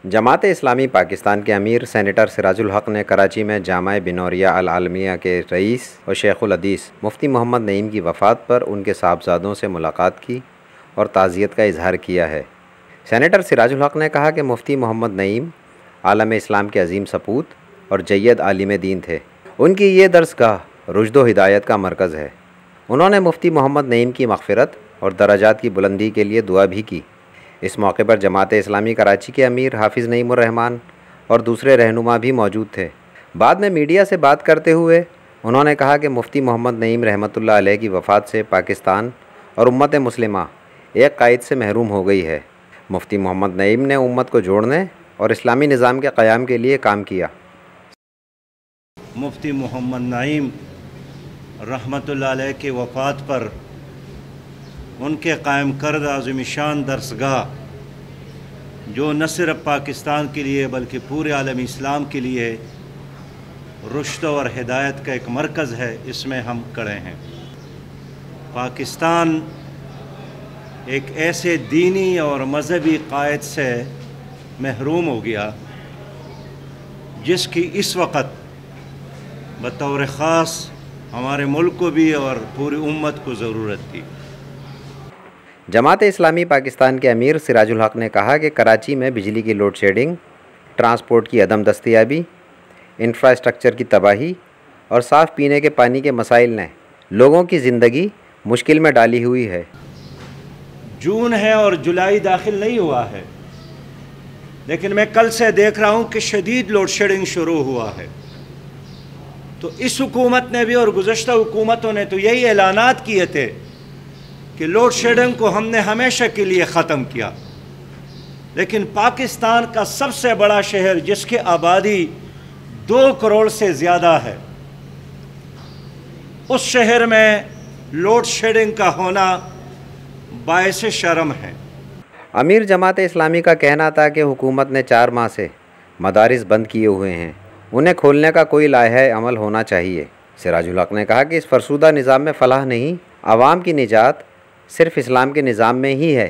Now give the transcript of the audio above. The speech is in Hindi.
जमात इस्लामी पाकिस्तान के अमीर सेनेटर सिराजुल हक ने कराची में जामा बिनौरिया अल आलमिया के रईस और शेखुल हदीस मुफ्ती मोहम्मद नईम की वफ़ात पर उनके साहबजादों से मुलाकात की और ताज़ियत का इजहार किया है। सेनेटर सिराजुल हक ने कहा कि मुफ्ती मोहम्मद नईम आलम इस्लाम के अजीम सपूत और जय्यद आलिम दीन थे। उनकी ये दरसगाह रुश्द व हिदायत का मरकज़ है। उन्होंने मुफ्ती मोहम्मद नईम की मग़फ़िरत और दराजात की बुलंदी के लिए दुआ भी की। इस मौके पर जमात इस्लामी कराची के अमीर हाफिज़ नईमुर रहमान और दूसरे रहनुमा भी मौजूद थे। बाद में मीडिया से बात करते हुए उन्होंने कहा कि मुफ्ती मोहम्मद नईम रहमतुल्लाह अलैह की वफ़ात से पाकिस्तान और उम्मत मुस्लिमा एक कायद से महरूम हो गई है। मुफ्ती मोहम्मद नईम ने उम्मत को जोड़ने और इस्लामी निज़ाम के क़याम के लिए काम किया। मुफ्ती मोहम्मद नईम रहमतुल्लाह अलैह की वफ़ात पर उनके कायम करदा आज़िम-ई-शान दरसगाह जो न सिर्फ पाकिस्तान के लिए बल्कि पूरे आलम इस्लाम के लिए रुश्द और हिदायत का एक मरकज़ है, इसमें हम खड़े हैं। पाकिस्तान एक ऐसे दीनी और मज़हबी कायद से महरूम हो गया जिसकी इस वक्त बतौर ख़ास हमारे मुल्क को भी और पूरी उम्मत को ज़रूरत थी। जमात इस्लामी पाकिस्तान के अमीर सिराजुल हक ने कहा कि कराची में बिजली की लोड शेडिंग, ट्रांसपोर्ट की अदम दस्तयाबी, इंफ्रास्ट्रक्चर की तबाही और साफ़ पीने के पानी के मसाइल ने लोगों की ज़िंदगी मुश्किल में डाली हुई है। जून है और जुलाई दाखिल नहीं हुआ है, लेकिन मैं कल से देख रहा हूँ कि शदीद लोड शेडिंग शुरू हुआ है। तो इस हुकूमत ने भी और गुज़श्ता हुकूमतों ने तो यही ऐलानात किए थे कि लोड शेडिंग को हमने हमेशा के लिए ख़त्म किया, लेकिन पाकिस्तान का सबसे बड़ा शहर जिसकी आबादी 2 करोड़ से ज़्यादा है, उस शहर में लोड शेडिंग का होना बायस शर्म है। अमीर जमात इस्लामी का कहना था कि हुकूमत ने 4 माह से मदारिस बंद किए हुए हैं, उन्हें खोलने का कोई लाहे अमल होना चाहिए। सिराजुल हक ने कहा कि इस फरसूदा निज़ाम में फ़लाह नहीं, आवाम की निजात सिर्फ़ इस्लाम के निज़ाम में ही है।